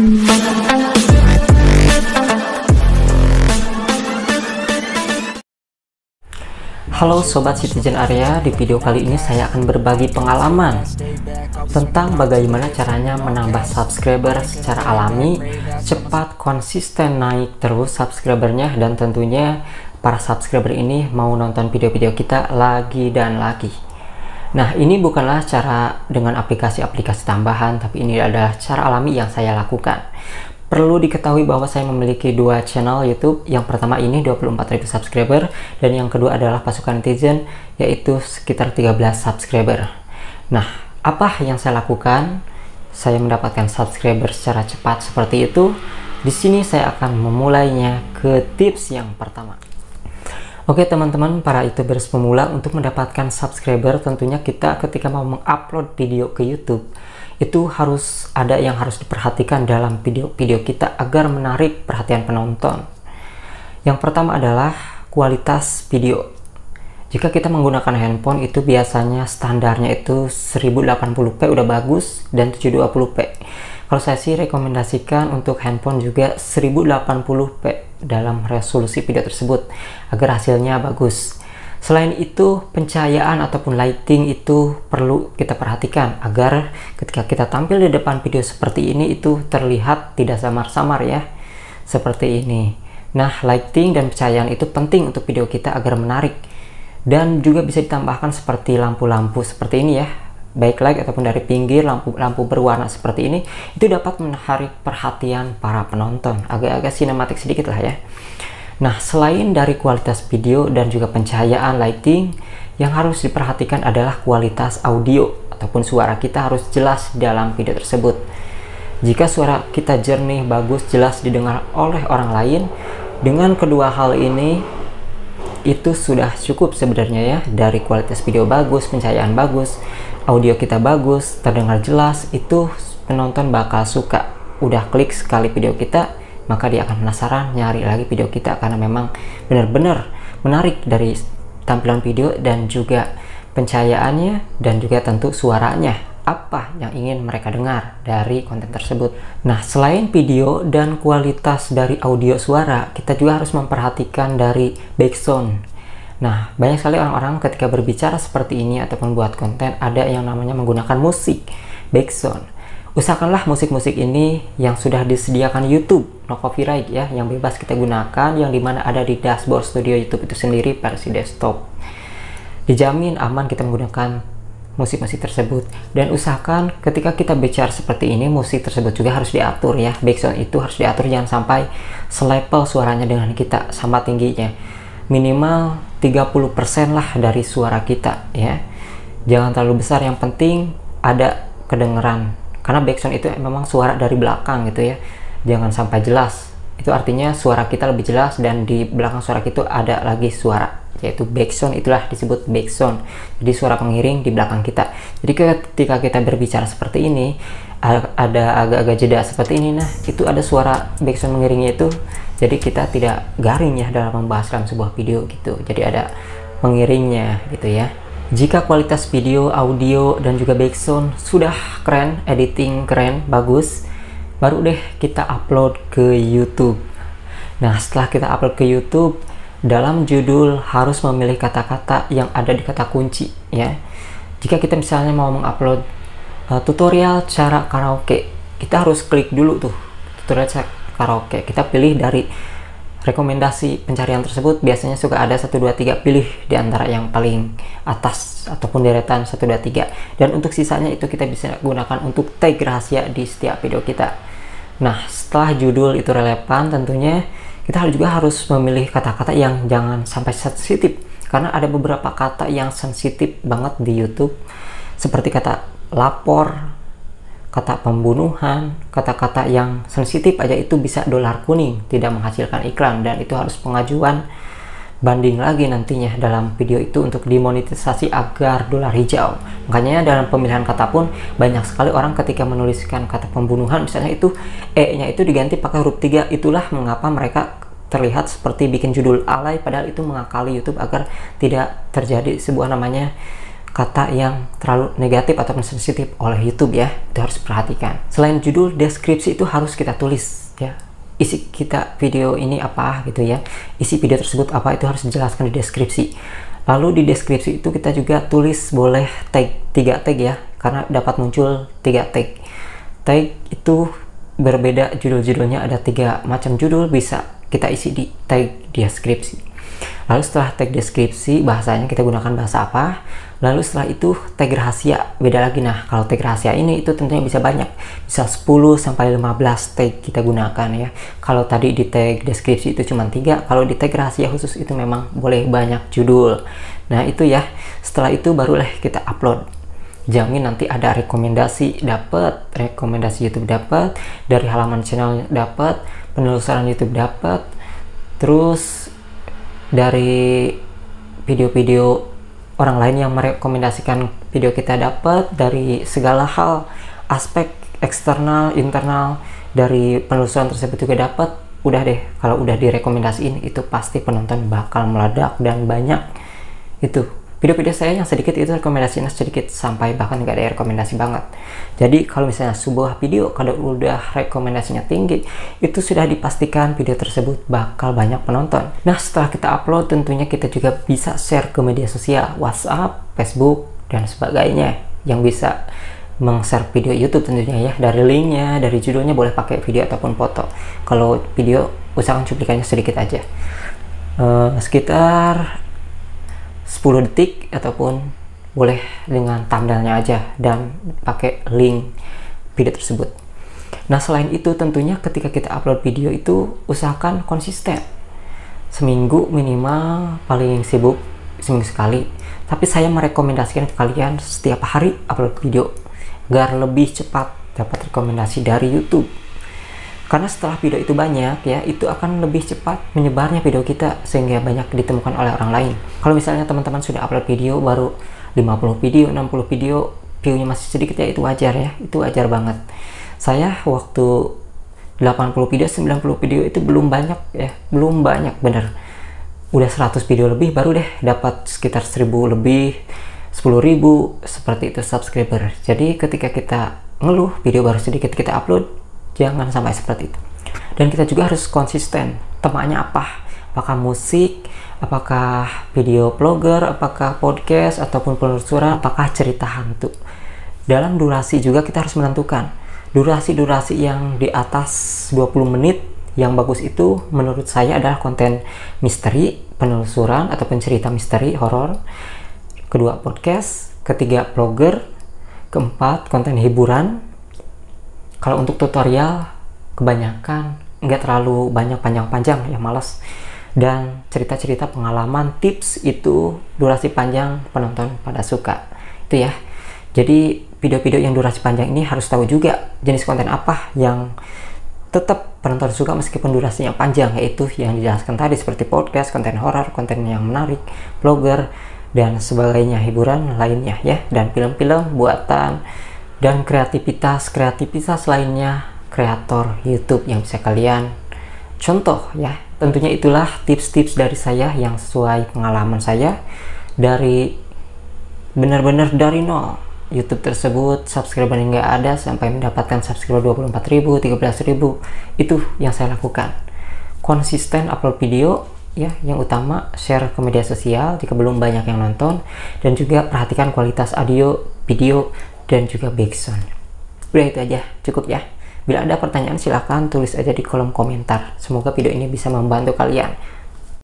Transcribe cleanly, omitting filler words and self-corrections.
Halo Sobat Citizen Area, di video kali ini saya akan berbagi pengalaman tentang bagaimana caranya menambah subscriber secara alami, cepat, konsisten naik terus subscribernya, dan tentunya para subscriber ini mau nonton video-video kita lagi dan lagi. Nah, ini bukanlah cara dengan aplikasi-aplikasi tambahan, tapi ini adalah cara alami yang saya lakukan. Perlu diketahui bahwa saya memiliki dua channel YouTube. Yang pertama ini 24.000 subscriber, dan yang kedua adalah Pasukan Netizen, yaitu sekitar 13 subscriber. Nah, apa yang saya lakukan? Saya mendapatkan subscriber secara cepat seperti itu. Di sini saya akan memulainya ke tips yang pertama. Oke teman-teman, para YouTubers pemula, untuk mendapatkan subscriber tentunya kita ketika mau mengupload video ke YouTube itu harus ada yang harus diperhatikan dalam video-video kita agar menarik perhatian penonton. Yang pertama adalah kualitas video. Jika kita menggunakan handphone itu biasanya standarnya itu 1080p udah bagus, dan 720p. Kalau saya sih rekomendasikan untuk handphone juga 1080p dalam resolusi video tersebut agar hasilnya bagus. Selain itu, pencahayaan ataupun lighting itu perlu kita perhatikan agar ketika kita tampil di depan video seperti ini itu terlihat tidak samar-samar ya, seperti ini. Nah, lighting dan pencahayaan itu penting untuk video kita agar menarik, dan juga bisa ditambahkan seperti lampu-lampu seperti ini ya, backlight ataupun dari pinggir, lampu berwarna seperti ini, itu dapat menarik perhatian para penonton, agak-agak sinematik sedikit lah ya. Nah, selain dari kualitas video dan juga pencahayaan lighting, yang harus diperhatikan adalah kualitas audio ataupun suara kita harus jelas dalam video tersebut. Jika suara kita jernih, bagus, jelas didengar oleh orang lain, dengan kedua hal ini itu sudah cukup sebenarnya ya. Dari kualitas video bagus, pencahayaan bagus, audio kita bagus, terdengar jelas, itu penonton bakal suka. Udah klik sekali video kita, maka dia akan penasaran nyari lagi video kita, karena memang benar-benar menarik dari tampilan video dan juga pencahayaannya, dan juga tentu suaranya, apa yang ingin mereka dengar dari konten tersebut. Nah, selain video dan kualitas dari audio suara, kita juga harus memperhatikan dari background. Nah, banyak sekali orang-orang ketika berbicara seperti ini ataupun buat konten ada yang namanya menggunakan musik background. Usahakanlah musik-musik ini yang sudah disediakan YouTube, no copyright ya, yang bebas kita gunakan, yang dimana ada di dashboard studio YouTube itu sendiri versi desktop. Dijamin aman kita menggunakan musik-musik tersebut. Dan usahakan ketika kita bicara seperti ini, musik tersebut juga harus diatur ya, background itu harus diatur, jangan sampai selevel suaranya dengan kita sama tingginya. Minimal 30% lah dari suara kita ya. Jangan terlalu besar, yang penting ada kedengeran. Karena background itu memang suara dari belakang gitu ya, jangan sampai jelas. Itu artinya suara kita lebih jelas, dan di belakang suara kita ada lagi suara, yaitu background, itulah disebut background. Jadi suara pengiring di belakang kita. Jadi ketika kita berbicara seperti ini, ada agak-agak jeda seperti ini, nah itu ada suara background mengiringnya itu. Jadi kita tidak garing ya dalam membahas dalam sebuah video gitu. Jadi ada pengiringnya gitu ya. Jika kualitas video, audio, dan juga background sudah keren, editing keren, bagus, baru deh kita upload ke YouTube. Nah, setelah kita upload ke YouTube, dalam judul harus memilih kata-kata yang ada di kata kunci ya. Jika kita misalnya mau mengupload tutorial cara karaoke, kita harus klik dulu tuh tutorial cara karaoke. Kita pilih dari rekomendasi pencarian tersebut, biasanya suka ada 1, 2, 3, pilih di antara yang paling atas ataupun deretan 1, 2, 3, dan untuk sisanya itu kita bisa gunakan untuk tag rahasia di setiap video kita. Nah, setelah judul itu relevan, tentunya kita juga harus memilih kata-kata yang jangan sampai sensitif, karena ada beberapa kata yang sensitif banget di YouTube, seperti kata lapor, kata pembunuhan, kata-kata yang sensitif aja itu bisa dolar kuning, tidak menghasilkan iklan, dan itu harus pengajuan banding lagi nantinya dalam video itu untuk dimonetisasi agar dolar hijau. Makanya dalam pemilihan kata pun banyak sekali orang ketika menuliskan kata pembunuhan misalnya itu E-nya itu diganti pakai huruf 3. Itulah mengapa mereka terlihat seperti bikin judul alay, padahal itu mengakali YouTube agar tidak terjadi sebuah namanya kata yang terlalu negatif ataupun sensitif oleh YouTube ya, itu harus perhatikan. Selain judul, deskripsi itu harus kita tulis ya, isi kita video ini apa gitu ya, isi video tersebut apa, itu harus dijelaskan di deskripsi. Lalu di deskripsi itu kita juga tulis boleh tag, 3 tag ya, karena dapat muncul 3 tag. Tag itu berbeda judul-judulnya, ada 3 macam judul bisa kita isi di tag deskripsi. Lalu setelah tag deskripsi, bahasanya kita gunakan bahasa apa. Lalu setelah itu tag rahasia, beda lagi. Nah, kalau tag rahasia ini itu tentunya bisa banyak, bisa 10 sampai 15 tag kita gunakan ya. Kalau tadi di tag deskripsi itu cuma 3, kalau di tag rahasia khusus itu memang boleh banyak judul. Nah, itu ya. Setelah itu barulah kita upload. Jamin nanti ada rekomendasi dapat, rekomendasi YouTube dapat, dari halaman channel dapat, penelusuran YouTube dapat, terus dari video-video orang lain yang merekomendasikan video kita dapat, dari segala hal, aspek eksternal, internal dari penelusuran tersebut juga dapat. Udah deh, kalau udah direkomendasiin itu pasti penonton bakal meledak dan banyak. Itu video-video saya yang sedikit itu rekomendasinya sedikit, sampai bahkan nggak ada rekomendasi banget. Jadi kalau misalnya sebuah video kalau udah rekomendasinya tinggi, itu sudah dipastikan video tersebut bakal banyak penonton. Nah, setelah kita upload tentunya kita juga bisa share ke media sosial, WhatsApp, Facebook, dan sebagainya, yang bisa meng-share video YouTube tentunya ya, dari linknya, dari judulnya boleh pakai video ataupun foto. Kalau video usahakan cuplikannya sedikit aja, sekitar 10 detik ataupun boleh dengan thumbnailnya aja dan pakai link video tersebut. Nah, selain itu tentunya ketika kita upload video itu usahakan konsisten. Seminggu minimal, paling sibuk seminggu sekali. Tapi saya merekomendasikan ke kalian setiap hari upload video agar lebih cepat dapat rekomendasi dari YouTube. Karena setelah video itu banyak ya, itu akan lebih cepat menyebarnya video kita sehingga banyak ditemukan oleh orang lain. Kalau misalnya teman-teman sudah upload video baru 50 video, 60 video, view-nya masih sedikit ya, itu wajar ya, itu wajar banget. Saya waktu 80 video, 90 video itu belum banyak ya, belum banyak bener. Udah 100 video lebih baru deh dapat sekitar 1000 lebih, 10.000 seperti itu subscriber. Jadi ketika kita ngeluh video baru sedikit kita upload, jangan sampai seperti itu. Dan kita juga harus konsisten. Temanya apa? Apakah musik, apakah video vlogger, apakah podcast, ataupun penelusuran, apakah cerita hantu. Dalam durasi juga kita harus menentukan. Durasi-durasi yang di atas 20 menit yang bagus itu menurut saya adalah konten misteri, penelusuran, ataupun cerita misteri, horor. Kedua, podcast. Ketiga, vlogger. Keempat, konten hiburan. Kalau untuk tutorial kebanyakan nggak terlalu banyak panjang-panjang ya, males. Dan cerita-cerita pengalaman, tips itu durasi panjang, penonton pada suka. Itu ya. Jadi video-video yang durasi panjang ini harus tahu juga jenis konten apa yang tetap penonton suka meskipun durasinya panjang, yaitu yang dijelaskan tadi seperti podcast, konten horor, konten yang menarik, vlogger, dan sebagainya, hiburan lainnya ya, dan film-film buatan dan kreativitas lainnya kreator YouTube yang bisa kalian contoh ya. Tentunya itulah tips-tips dari saya yang sesuai pengalaman saya dari benar-benar dari nol YouTube tersebut, subscriber yang nggak ada sampai mendapatkan subscriber 24.000, 13.000. Itu yang saya lakukan. Konsisten upload video ya, yang utama share ke media sosial jika belum banyak yang nonton, dan juga perhatikan kualitas audio, video, dan juga background. Udah itu aja, cukup ya. Bila ada pertanyaan silahkan tulis aja di kolom komentar. Semoga video ini bisa membantu kalian.